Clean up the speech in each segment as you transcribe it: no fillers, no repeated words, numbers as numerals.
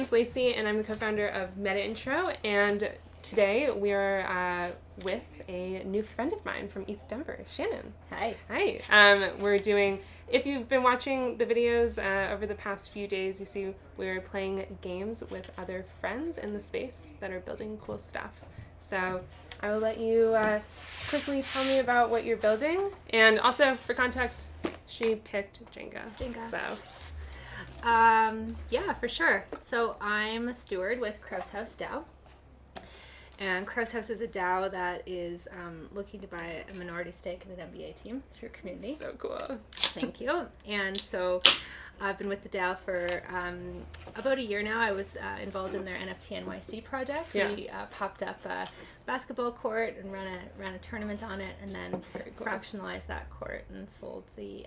name's Lacey, and I'm the co-founder of Metaintro, and today we are with a new friend of mine from ETHDenver, Shannon. Hi. Hi. We're doing, if you've been watching the videos over the past few days, you see we're playing games with other friends in the space that are building cool stuff. So I will let you quickly tell me about what you're building, and also, for context, she picked Jenga. So. Yeah, for sure. So I'm a steward with Krause House DAO. And Krause House is a DAO that is looking to buy a minority stake in an NBA team through community. So cool. Thank you. And so I've been with the DAO for about a year now. I was involved in their NFT NYC project. Yeah. We popped up a basketball court and ran a tournament on it, and then fractionalized that court and sold the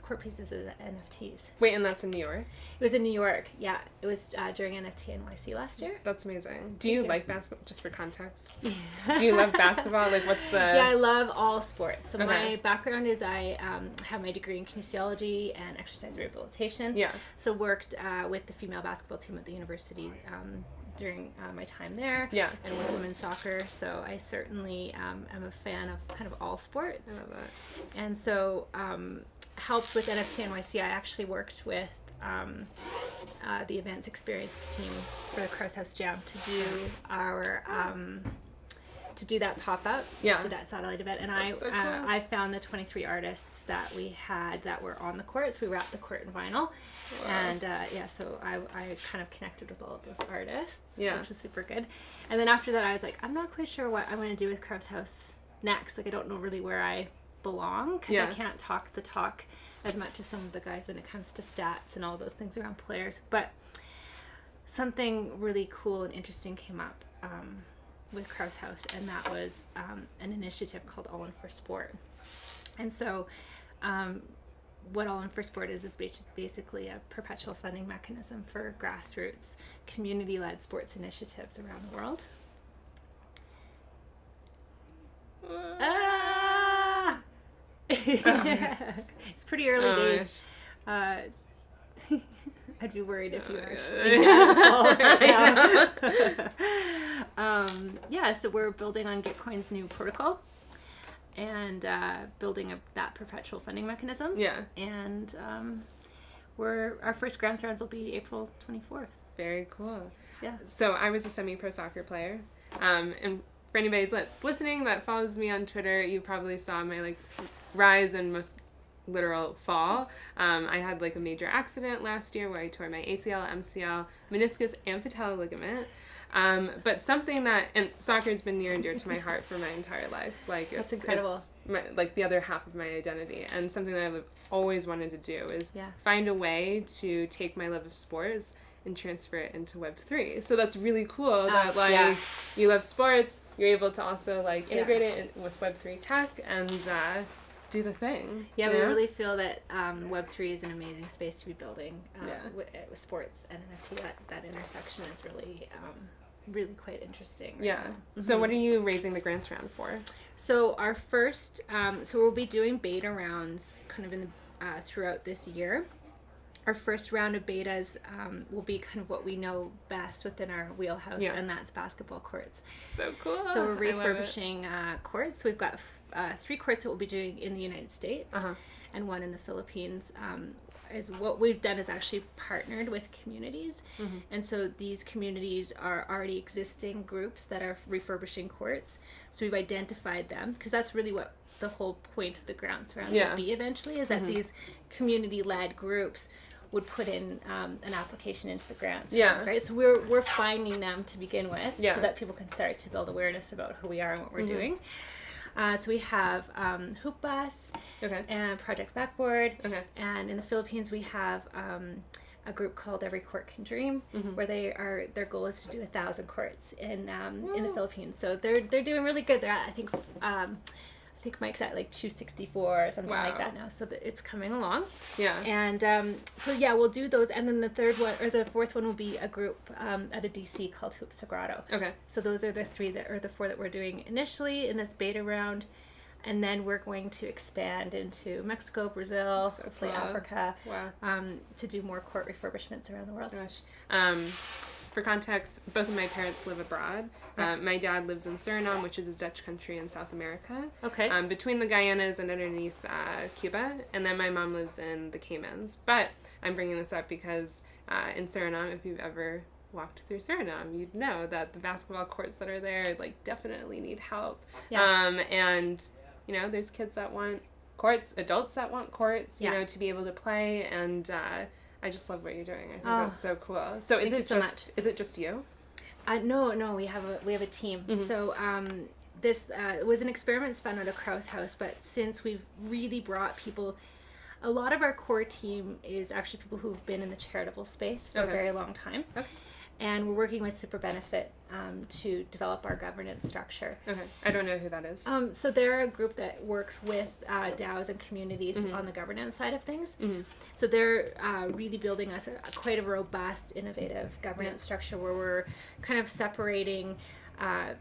court pieces as NFTs. Wait, and that's in New York? It was in New York, yeah. It was during NFT NYC last year. That's amazing. Do you like basketball, just for context? Do you love basketball? Like, what's the... Yeah, I love all sports. So Okay. my background is I have my degree in kinesiology and exercise rehabilitation. Yeah. So worked with the female basketball team at the university during my time there. Yeah. And with women's soccer. So I certainly am a fan of kind of all sports. I love that. And so helped with NFT NYC. I actually worked with the events experiences team for the Krause House Jam to do our to do that pop-up, Yeah. to do that satellite event. And That's so cool. I found the 23 artists that we had that were on the court. So we wrapped the court in vinyl. Wow. And so I kind of connected with all of those artists, Yeah. which was super good. And then after that, I was like, I'm not quite sure what I want to do with Krause House next. Like, I don't know really where I belong, because Yeah. I can't talk the talk as much as some of the guys when it comes to stats and all those things around players. But something really cool and interesting came up with Krause House, and that was an initiative called All In for Sport. And so what All In for Sport is basically a perpetual funding mechanism for grassroots, community-led sports initiatives around the world. It's pretty early days. I'd be worried if you were actually yeah, so we're building on Gitcoin's new protocol and building that perpetual funding mechanism. Yeah. And our first grounds rounds will be April 24th. Very cool. Yeah. So I was a semi-pro soccer player. And for anybody that's listening that follows me on Twitter, you probably saw my rise and most literal fall. I had a major accident last year where I tore my ACL, MCL, meniscus, and patella ligament. But something that, and soccer has been near and dear to my heart for my entire life. That's incredible. It's the other half of my identity, and something that I've always wanted to do is Yeah. find a way to take my love of sports and transfer it into Web3. So that's really cool that yeah. you love sports, you're able to also integrate it with Web3 tech and do the thing. Yeah, we really feel that Web3 is an amazing space to be building with sports and NFT. That intersection is really really quite interesting. Right now. Mm-hmm. So what are you raising the grants round for? So our first, so we'll be doing beta rounds kind of in throughout this year. Our first round of betas will be kind of what we know best within our wheelhouse, and that's basketball courts. So cool. So we're refurbishing courts. We've got 3 courts that we'll be doing in the United States and 1 in the Philippines. Is what we've done is actually partnered with communities. And so these communities are already existing groups that are refurbishing courts. So we've identified them, because that's really what the whole point of the grounds rounds will be eventually, is that these community-led groups would put in an application into the grants rounds, right? So we're finding them to begin with, so that people can start to build awareness about who we are and what we're doing. So we have Hoop Bus and Project Backboard. And in the Philippines, we have a group called Every Court Can Dream, where their goal is to do 1,000 courts in the Philippines. So they're doing really good. They're at, I think Mike's at 264 or something like that now, so it's coming along. Yeah. And so we'll do those, and then the fourth one will be a group at a DC called Hoop Sagrado. Okay. So those are the 4 that we're doing initially in this beta round. And then we're going to expand into Mexico, Brazil, So hopefully cool. Africa, Wow. to do more court refurbishments around the world. Gosh. For context, both of my parents live abroad. Yeah. My dad lives in Suriname, which is a Dutch country in South America. Okay. Between the Guyanas and underneath Cuba. And then my mom lives in the Caymans. But I'm bringing this up because in Suriname, if you've ever walked through Suriname, you'd know that the basketball courts that are there like definitely need help. Yeah. And you know, there's kids that want courts, adults that want courts, you Yeah. know, to be able to play. And I just love what you're doing. I think Oh. that's so cool. So Thank you so much. is it just you? No, we have a team. Mm-hmm. So this was an experiment spun out of Krause House, but since we've really brought people, a lot of our core team is actually people who've been in the charitable space for Okay. a very long time. Okay. And we're working with Super Benefit to develop our governance structure. Okay. I don't know who that is. So they're a group that works with DAOs and communities Mm-hmm. on the governance side of things. Mm-hmm. So they're really building us quite a robust, innovative governance structure where we're kind of separating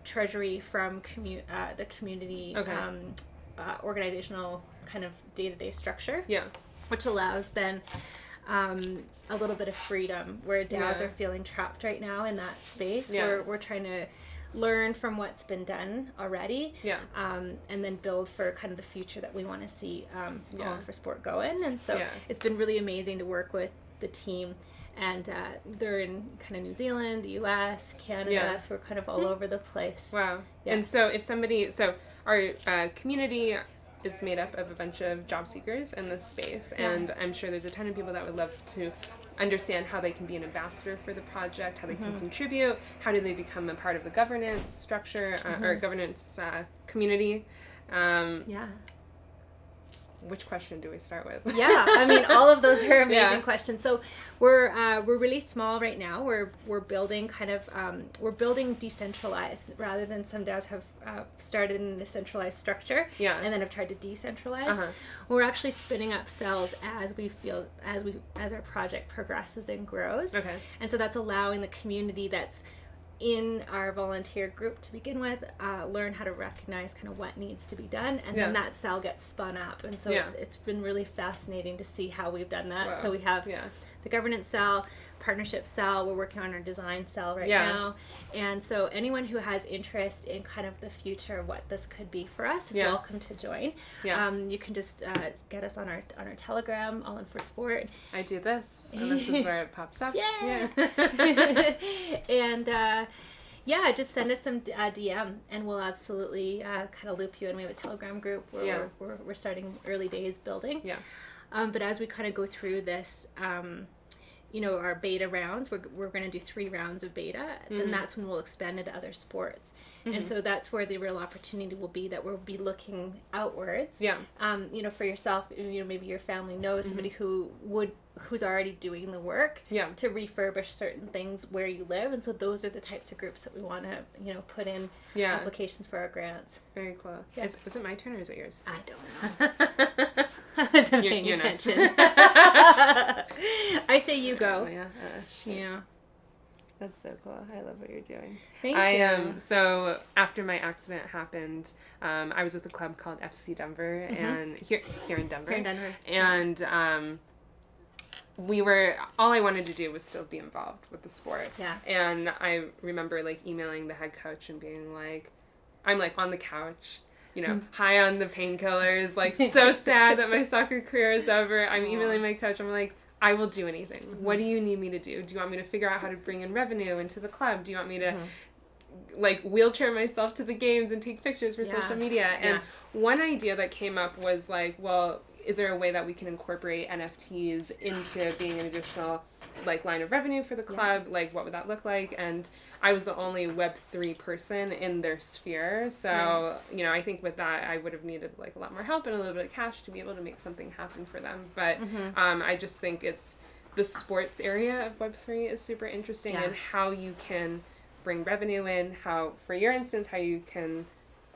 treasury from the community Okay. organizational kind of day-to-day structure, Yeah. which allows then a little bit of freedom where DAOs Yeah. are feeling trapped right now in that space. Yeah. We're trying to learn from what's been done already, Yeah. and then build for kind of the future that we want to see Yeah. for sport going. And so Yeah. it's been really amazing to work with the team. And they're in kind of New Zealand, US, Canada, Yeah. so we're kind of all over the place. Wow. Yeah. And so our community is made up of a bunch of job seekers in this space, and I'm sure there's a ton of people that would love to understand how they can be an ambassador for the project, how they can contribute, how do they become a part of the governance structure or governance community. Yeah. Which question do we start with? Yeah, I mean, all of those are amazing Yeah. questions. So we're really small right now. We're building we're building decentralized rather than some DAOs have started in a centralized structure Yeah. and then have tried to decentralize. Uh-huh. We're actually spinning up cells as our project progresses and grows. Okay. And so that's allowing the community that's in our volunteer group to begin with, learn how to recognize kind of what needs to be done, and then Yeah. that cell gets spun up. And so Yeah. it's been really fascinating to see how we've done that. Wow. So we have Yeah. the governance cell, partnership cell, we're working on our design cell right Yeah. now. And so anyone who has interest in kind of the future of what this could be for us is Yeah. welcome to join. Yeah. You can just get us on our Telegram, All In For Sport. I do this, and this is where it pops up. Yeah. And yeah, just send us some DM, and we'll absolutely kind of loop you in. We have a Telegram group where Yeah. we're starting early days building. Yeah. But as we kind of go through this, our beta rounds, we're going to do 3 rounds of beta. Then that's when we'll expand into other sports. And so that's where the real opportunity will be, that we'll be looking outwards. Yeah. For yourself, maybe your family knows somebody who's already doing the work Yeah. to refurbish certain things where you live. And so those are the types of groups that we want to, put in Yeah. applications for our grants. Very cool. Yeah. Is it my turn or is it yours? I don't know. I wasn't paying You're next. attention. I say you Oh, go. yeah. Yeah. That's so cool. I love what you're doing. Thank you. So after my accident happened, I was with a club called ETHDenver and here in Denver. Here in Denver. And all I wanted to do was still be involved with the sport. Yeah. And I remember emailing the head coach and being like, I'm on the couch, high on the painkillers, so sad that my soccer career is over. I'm emailing my coach. I'm like, I will do anything. What do you need me to do? Do you want me to figure out how to bring in revenue into the club? Do you want me to wheelchair myself to the games and take pictures for social media? And one idea that came up was well, is there a way that we can incorporate NFTs into being an additional line of revenue for the club? What would that look like? And I was the only Web3 person in their sphere. So, I think with that, I would have needed a lot more help and a little bit of cash to be able to make something happen for them. But I just think the sports area of Web3 is super interesting and how you can bring revenue in, how, for your instance, how you can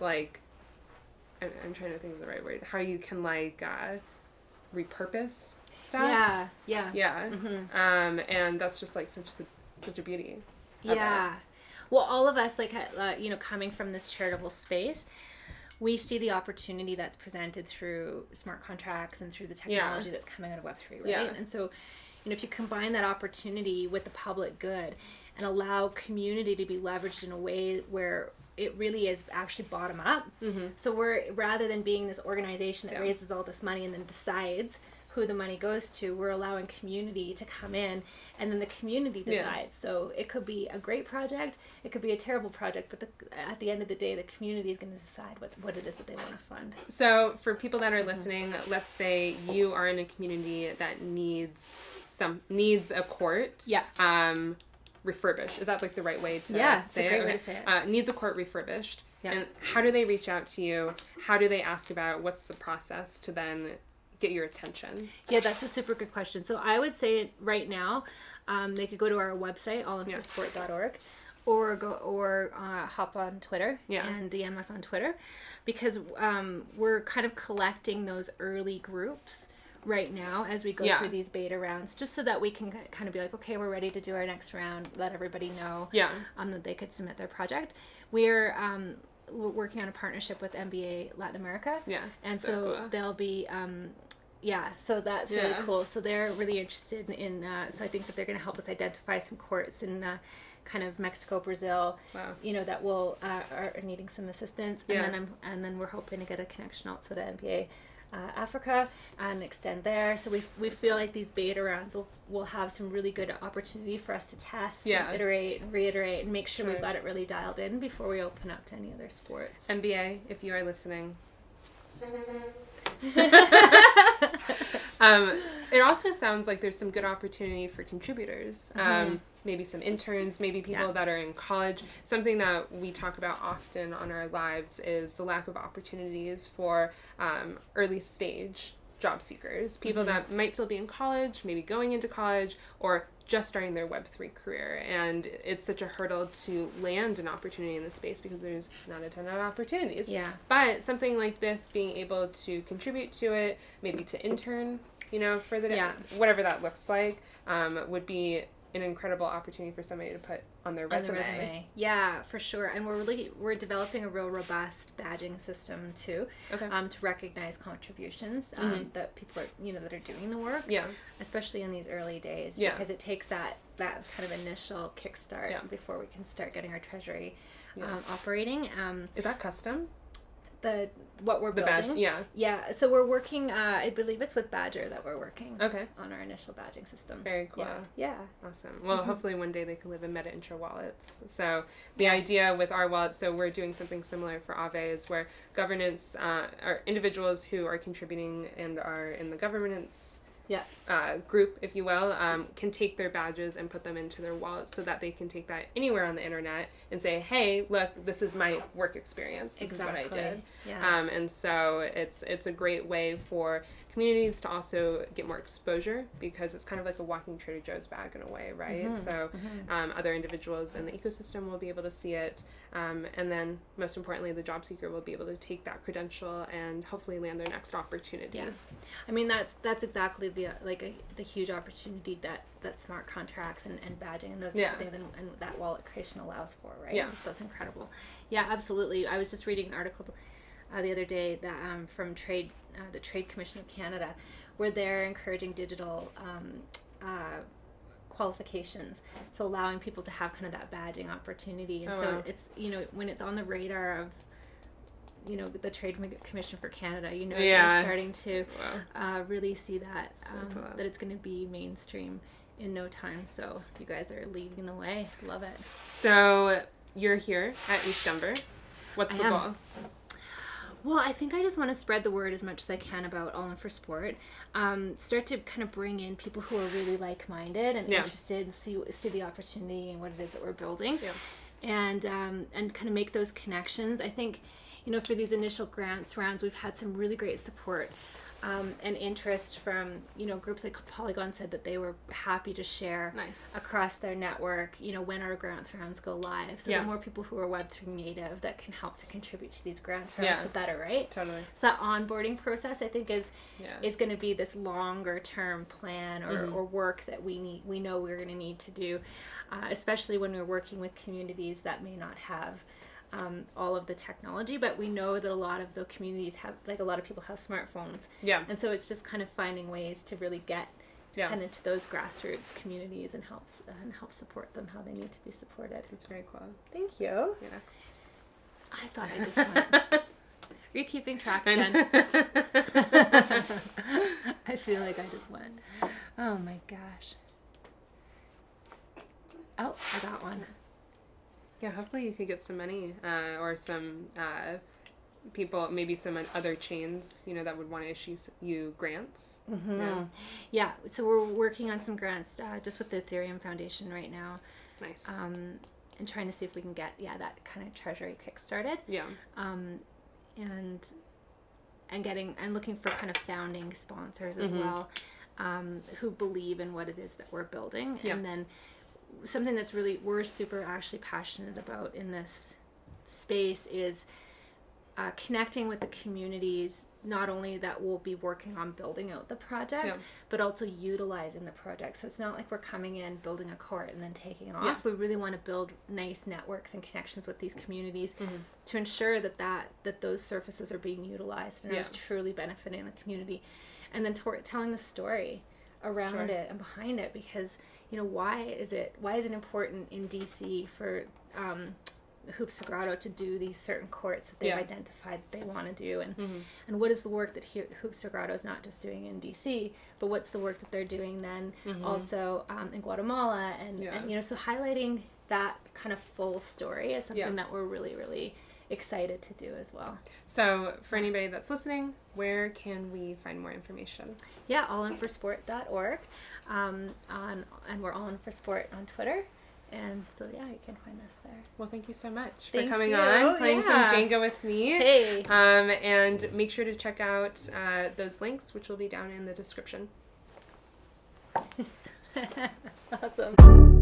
I'm trying to think of the right word, how you can repurpose stuff. Yeah. And that's just such a beauty. Yeah. Well, all of us, coming from this charitable space, we see the opportunity that's presented through smart contracts and through the technology that's coming out of Web3, right? Yeah. And so, if you combine that opportunity with the public good and allow community to be leveraged in a way where it really is actually bottom up. So we're, rather than being this organization that raises all this money and then decides who the money goes to, we're allowing community to come in, and then the community decides. So it could be a great project, it could be a terrible project, but at the end of the day, the community is going to decide what it is that they want to fund. So for people that are listening, let's say you are in a community that needs a court. Refurbished. Is that like the right way to say it? It's a great way to say it. Needs a court refurbished. And how do they reach out to you? How do they ask about what's the process to then get your attention? Yeah, that's a super good question. So I would say right now, they could go to our website, allinforsport.org, or hop on Twitter and DM us on Twitter, because we're kind of collecting those early groups right now as we go through these beta rounds, just so that we can kind of be like, okay, we're ready to do our next round, let everybody know that they could submit their project. We're working on a partnership with NBA Latin America, and so cool. They'll be so that's really cool. So they're really interested in so I think that they're going to help us identify some courts in kind of Mexico, Brazil, that will are needing some assistance, and then we're hoping to get a connection also to NBA Africa and extend there. So we feel like these beta rounds will have some really good opportunity for us to test and iterate and reiterate and make sure we've got it really dialed in before we open up to any other sports. NBA, if you are listening. It also sounds like there's some good opportunity for contributors. Maybe some interns, maybe people that are in college. Something that we talk about often on our lives is the lack of opportunities for early stage job seekers. People that might still be in college, maybe going into college, or just starting their Web3 career. And it's such a hurdle to land an opportunity in this space because there's not a ton of opportunities. But something like this, being able to contribute to it, maybe to intern, for the day, whatever that looks like, would be an incredible opportunity for somebody to put on their resume. Yeah, for sure. And we're developing a real robust badging system too, to recognize contributions that people are that are doing the work. Especially in these early days, because it takes that kind of initial kickstart before we can start getting our treasury operating. Is that custom? What we're building. So we're working, I believe it's with Badger that we're working on our initial badging system. Very cool. Awesome. Well, hopefully one day they can live in Metaintro wallets. So the idea with our wallet, so we're doing something similar for Aave, is where governance, or individuals who are contributing and are in the governance group, if you will, can take their badges and put them into their wallet so that they can take that anywhere on the internet and say, hey, look, this is my work experience. This is what I did. And so it's a great way for communities to also get more exposure, because it's kind of like a walking Trader Joe's bag in a way, right? So other individuals in the ecosystem will be able to see it. And then most importantly, the job seeker will be able to take that credential and hopefully land their next opportunity. I mean, that's exactly the huge opportunity that smart contracts and badging and those type of things and that wallet creation allows for, right? So that's incredible. Yeah, absolutely. I was just reading an article the other day that from the Trade Commission of Canada, where they're encouraging digital qualifications, so allowing people to have kind of that badging opportunity. And it's when it's on the radar of the Trade Commission for Canada, they're starting to really see that that it's going to be mainstream in no time. So you guys are leading the way. Love it. So you're here at ETHDenver. What's the goal? Well, I think I just want to spread the word as much as I can about All In for Sport. Start to kind of bring in people who are really like-minded and interested, and see the opportunity and what it is that we're building, and kind of make those connections. I think, for these initial grants rounds, we've had some really great support and interest from, groups like Polygon said that they were happy to share across their network, when our grants rounds go live. So the more people who are Web3 native that can help to contribute to these grants rounds, the better, right? Totally. So that onboarding process, I think, is going to be this longer term plan or work that we know we're going to need to do, especially when we're working with communities that may not have all of the technology, but we know that a lot of the communities have, like, a lot of people have smartphones. Yeah. And so it's just kind of finding ways to really get kind of to those grassroots communities and help support them how they need to be supported. That's very cool. Thank you. You're next. I thought I just went. Are you keeping track, Jen? I feel like I just went. Oh my gosh. Oh, I got one. Yeah, hopefully you could get some money or some people, maybe some other chains, you know, that would want to issue you grants. Mm-hmm. Yeah, so we're working on some grants just with the Ethereum Foundation right now. Nice. And trying to see if we can get that kind of treasury kickstarted. Yeah. And looking for kind of founding sponsors as well, who believe in what it is that we're building. Yeah. And then something that's really we're super actually passionate about in this space is connecting with the communities, not only that will be working on building out the project, but also utilizing the project. So it's not like we're coming in, building a court, and then taking off. Yeah. We really want to build nice networks and connections with these communities to ensure that those surfaces are being utilized and are truly benefiting the community. And then telling the story around it and behind it, because, you know, why is it important in DC for Hoops Sagrado to do these certain courts that they've identified they want to do, and what is the work that Hoops Sagrado is not just doing in DC, but what's the work that they're doing then also in Guatemala, and you know, so highlighting that kind of full story is something that we're really, really excited to do as well. So for anybody that's listening, where can we find more information? Yeah, allinforsport.org, and we're All In For Sport on Twitter. And so, yeah, you can find us there. Well, thank you so much for coming on, playing some Jenga with me. Hey. And make sure to check out those links, which will be down in the description. Awesome.